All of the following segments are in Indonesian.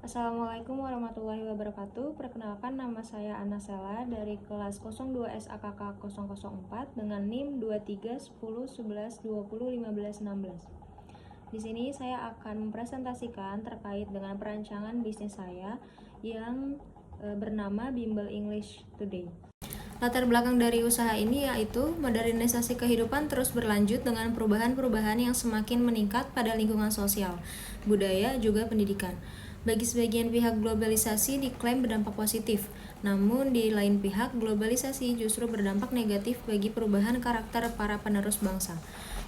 Assalamualaikum warahmatullahi wabarakatuh. Perkenalkan, nama saya Anasela dari kelas 02 SAKK 004 dengan NIM 231011201516. Di sini saya akan mempresentasikan terkait dengan perancangan bisnis saya yang bernama Bimbel English Today. Latar belakang dari usaha ini yaitu modernisasi kehidupan terus berlanjut dengan perubahan-perubahan yang semakin meningkat pada lingkungan sosial, budaya, juga pendidikan. Bagi sebagian pihak, globalisasi diklaim berdampak positif, namun di lain pihak, globalisasi justru berdampak negatif bagi perubahan karakter para penerus bangsa.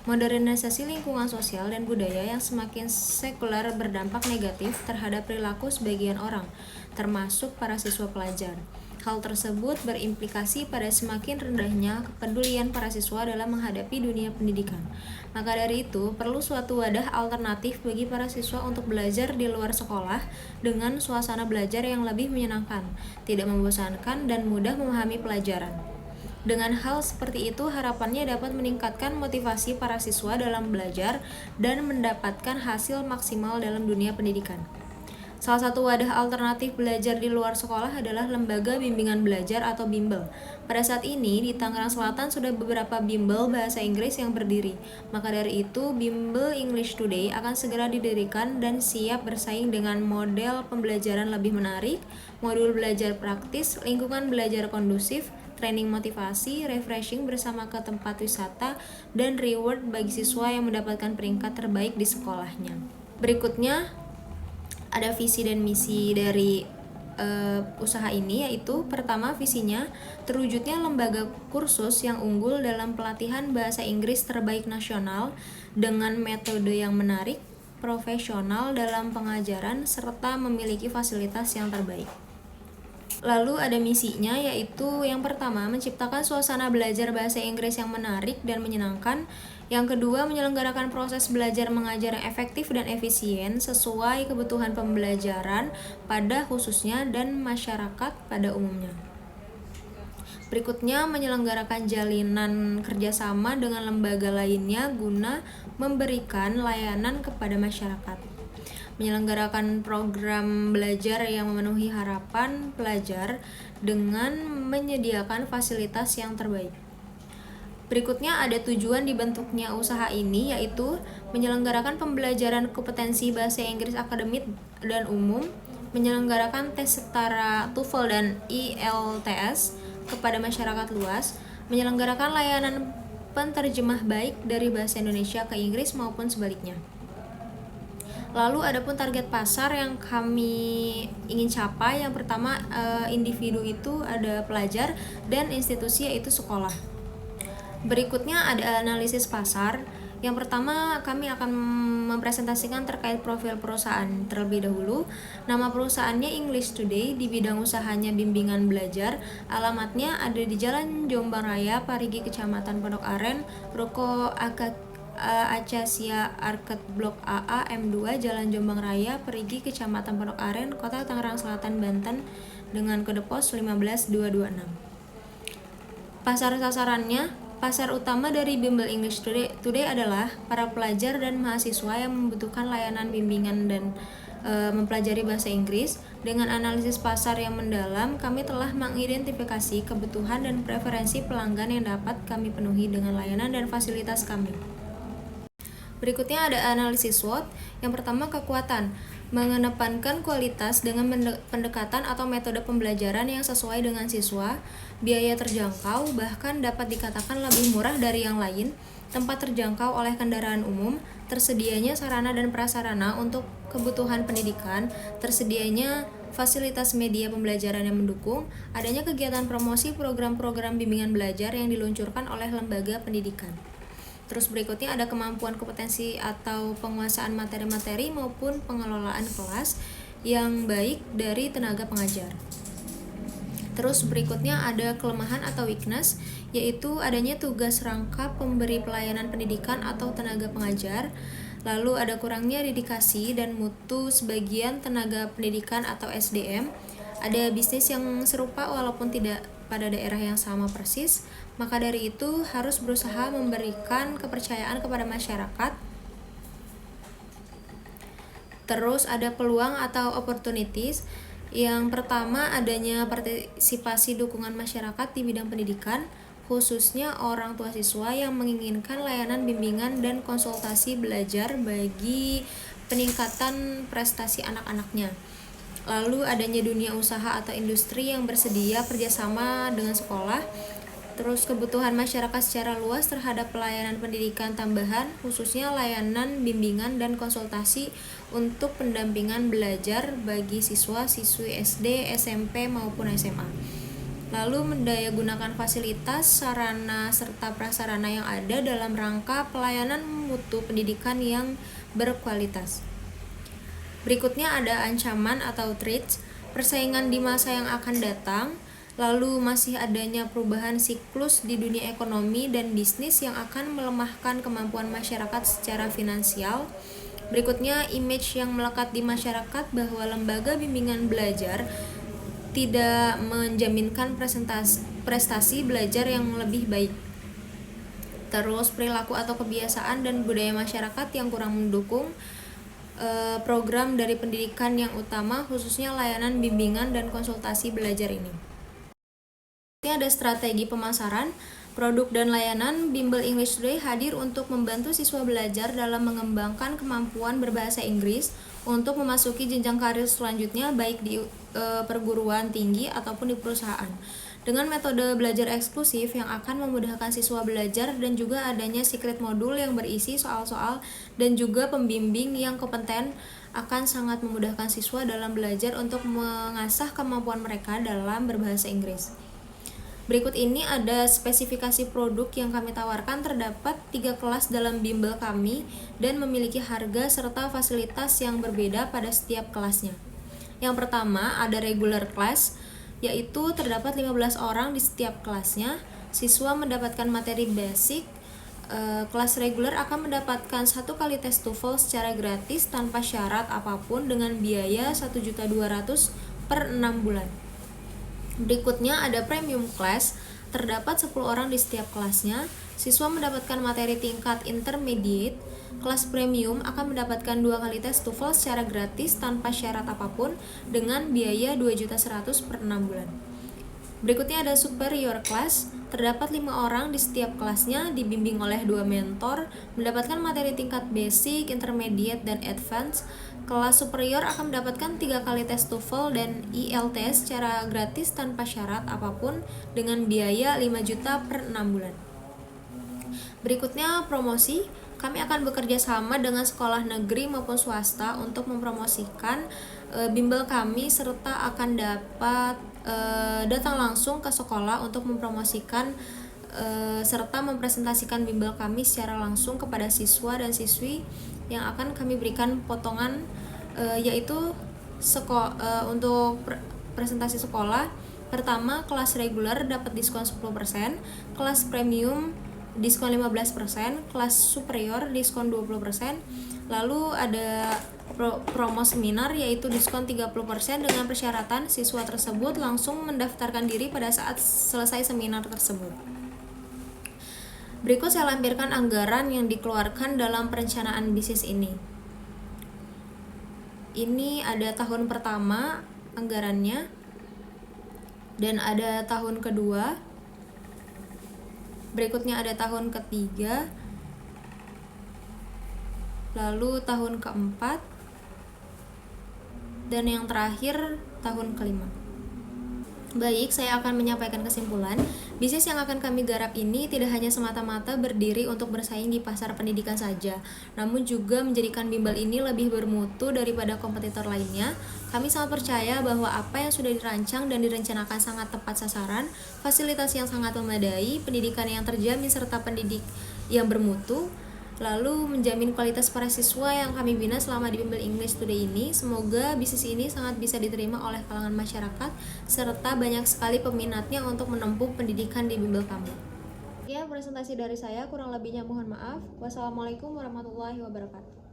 Modernisasi lingkungan sosial dan budaya yang semakin sekuler berdampak negatif terhadap perilaku sebagian orang, termasuk para siswa pelajar. Hal tersebut berimplikasi pada semakin rendahnya kepedulian para siswa dalam menghadapi dunia pendidikan. Maka dari itu, perlu suatu wadah alternatif bagi para siswa untuk belajar di luar sekolah dengan suasana belajar yang lebih menyenangkan, tidak membosankan, dan mudah memahami pelajaran. Dengan hal seperti itu, harapannya dapat meningkatkan motivasi para siswa dalam belajar dan mendapatkan hasil maksimal dalam dunia pendidikan. Salah satu wadah alternatif belajar di luar sekolah adalah Lembaga Bimbingan Belajar atau Bimbel. Pada saat ini, di Tangerang Selatan sudah beberapa bimbel bahasa Inggris yang berdiri. Maka dari itu, Bimbel English Today akan segera didirikan dan siap bersaing dengan model pembelajaran lebih menarik, modul belajar praktis, lingkungan belajar kondusif, training motivasi, refreshing bersama ke tempat wisata, dan reward bagi siswa yang mendapatkan peringkat terbaik di sekolahnya. Berikutnya, ada visi dan misi dari usaha ini, yaitu pertama, visinya terwujudnya lembaga kursus yang unggul dalam pelatihan bahasa Inggris terbaik nasional dengan metode yang menarik, profesional dalam pengajaran, serta memiliki fasilitas yang terbaik. Lalu ada misinya, yaitu yang pertama, menciptakan suasana belajar bahasa Inggris yang menarik dan menyenangkan. Yang kedua, menyelenggarakan proses belajar mengajar yang efektif dan efisien sesuai kebutuhan pembelajaran pada khususnya dan masyarakat pada umumnya. Berikutnya, menyelenggarakan jalinan kerjasama dengan lembaga lainnya guna memberikan layanan kepada masyarakat. Menyelenggarakan program belajar yang memenuhi harapan pelajar dengan menyediakan fasilitas yang terbaik. Berikutnya ada tujuan dibentuknya usaha ini, yaitu menyelenggarakan pembelajaran kompetensi bahasa Inggris akademik dan umum, menyelenggarakan tes setara TOEFL dan IELTS kepada masyarakat luas, menyelenggarakan layanan penterjemah baik dari bahasa Indonesia ke Inggris maupun sebaliknya. Lalu adapun target pasar yang kami ingin capai, yang pertama, individu itu ada pelajar dan institusi yaitu sekolah. Berikutnya ada analisis pasar. Yang pertama, kami akan mempresentasikan terkait profil perusahaan terlebih dahulu. Nama perusahaannya English Today, di bidang usahanya bimbingan belajar. Alamatnya ada di Jalan Jombang Raya, Parigi, Kecamatan Pondok Aren, Ruko Acacia Arcade Blok AA M2, Jalan Jombang Raya, Parigi, Kecamatan Pondok Aren, Kota Tangerang Selatan, Banten, dengan kode pos 15226. Pasar sasarannya, pasar utama dari Bimbel English Today adalah para pelajar dan mahasiswa yang membutuhkan layanan bimbingan dan mempelajari bahasa Inggris. Dengan analisis pasar yang mendalam, kami telah mengidentifikasi kebutuhan dan preferensi pelanggan yang dapat kami penuhi dengan layanan dan fasilitas kami. Berikutnya ada analisis SWOT. Yang pertama, kekuatan. Mengedepankan kualitas dengan pendekatan atau metode pembelajaran yang sesuai dengan siswa, biaya terjangkau, bahkan dapat dikatakan lebih murah dari yang lain, tempat terjangkau oleh kendaraan umum, tersedianya sarana dan prasarana untuk kebutuhan pendidikan, tersedianya fasilitas media pembelajaran yang mendukung, adanya kegiatan promosi program-program bimbingan belajar yang diluncurkan oleh lembaga pendidikan. Terus berikutnya ada kemampuan kompetensi atau penguasaan materi-materi maupun pengelolaan kelas yang baik dari tenaga pengajar. Terus berikutnya ada kelemahan atau weakness, yaitu adanya tugas rangkap pemberi pelayanan pendidikan atau tenaga pengajar. Lalu ada kurangnya dedikasi dan mutu sebagian tenaga pendidikan atau SDM. Ada bisnis yang serupa walaupun tidak pada daerah yang sama persis. Maka dari itu harus berusaha memberikan kepercayaan kepada masyarakat Terus ada peluang atau opportunities. Yang pertama, adanya partisipasi dukungan masyarakat di bidang pendidikan, khususnya orang tua siswa yang menginginkan layanan bimbingan dan konsultasi belajar bagi peningkatan prestasi anak-anaknya. Lalu adanya dunia usaha atau industri yang bersedia kerjasama dengan sekolah. Terus kebutuhan masyarakat secara luas terhadap pelayanan pendidikan tambahan, khususnya layanan bimbingan dan konsultasi untuk pendampingan belajar bagi siswa-siswi SD, SMP maupun SMA. Lalu mendayagunakan fasilitas, sarana, serta prasarana yang ada dalam rangka pelayanan mutu pendidikan yang berkualitas. Berikutnya ada ancaman atau threats, persaingan di masa yang akan datang. Lalu masih adanya perubahan siklus di dunia ekonomi dan bisnis yang akan melemahkan kemampuan masyarakat secara finansial. Berikutnya, image yang melekat di masyarakat bahwa lembaga bimbingan belajar tidak menjaminkan prestasi belajar yang lebih baik. Terus perilaku atau kebiasaan dan budaya masyarakat yang kurang mendukung program dari pendidikan yang utama, khususnya layanan bimbingan dan konsultasi belajar ini. Ada strategi pemasaran, produk dan layanan. Bimbel English Today hadir untuk membantu siswa belajar dalam mengembangkan kemampuan berbahasa Inggris untuk memasuki jenjang karir selanjutnya, baik di perguruan tinggi ataupun di perusahaan. Dengan metode belajar eksklusif yang akan memudahkan siswa belajar dan juga adanya secret modul yang berisi soal-soal dan juga pembimbing yang kompeten akan sangat memudahkan siswa dalam belajar untuk mengasah kemampuan mereka dalam berbahasa Inggris. Berikut ini ada spesifikasi produk yang kami tawarkan. Terdapat 3 kelas dalam bimbel kami dan memiliki harga serta fasilitas yang berbeda pada setiap kelasnya. Yang pertama ada regular class, yaitu terdapat 15 orang di setiap kelasnya. Siswa mendapatkan materi basic. Kelas reguler akan mendapatkan 1 kali tes TOEFL secara gratis tanpa syarat apapun dengan biaya 1.200.000 per 6 bulan. Berikutnya ada premium class, terdapat 10 orang di setiap kelasnya. Siswa mendapatkan materi tingkat intermediate. Kelas premium akan mendapatkan 2 kali tes TOEFL secara gratis tanpa syarat apapun dengan biaya 2.100.000 per 6 bulan. Berikutnya ada superior class, terdapat 5 orang di setiap kelasnya, dibimbing oleh 2 mentor, mendapatkan materi tingkat basic, intermediate, dan advance. Kelas superior akan mendapatkan 3 kali tes TOEFL dan IELTS secara gratis tanpa syarat apapun dengan biaya 5 juta per 6 bulan. Berikutnya promosi. Kami akan bekerja sama dengan sekolah negeri maupun swasta untuk mempromosikan bimbel kami serta akan dapat datang langsung ke sekolah untuk mempromosikan serta mempresentasikan bimbel kami secara langsung kepada siswa dan siswi yang akan kami berikan potongan yaitu untuk presentasi sekolah. Pertama, kelas reguler dapat diskon 10%, kelas premium diskon 15%, kelas superior diskon 20%. Lalu ada promo seminar yaitu diskon 30% dengan persyaratan siswa tersebut langsung mendaftarkan diri pada saat selesai seminar tersebut. Berikut saya lampirkan anggaran yang dikeluarkan dalam perencanaan bisnis ini. Ini ada tahun pertama anggarannya dan ada tahun kedua. Berikutnya ada tahun ketiga, lalu tahun keempat, dan yang terakhir tahun kelima. Baik, saya akan menyampaikan kesimpulan. Bisnis yang akan kami garap ini tidak hanya semata-mata berdiri untuk bersaing di pasar pendidikan saja, namun juga menjadikan bimbel ini lebih bermutu daripada kompetitor lainnya. Kami sangat percaya bahwa apa yang sudah dirancang dan direncanakan sangat tepat sasaran, fasilitas yang sangat memadai, pendidikan yang terjamin, serta pendidik yang bermutu, lalu menjamin kualitas para siswa yang kami bina selama di Bimbel English Today ini. Semoga bisnis ini sangat bisa diterima oleh kalangan masyarakat serta banyak sekali peminatnya untuk menempuh pendidikan di bimbel kami. Ya, presentasi dari saya, kurang lebihnya mohon maaf. Wassalamualaikum warahmatullahi wabarakatuh.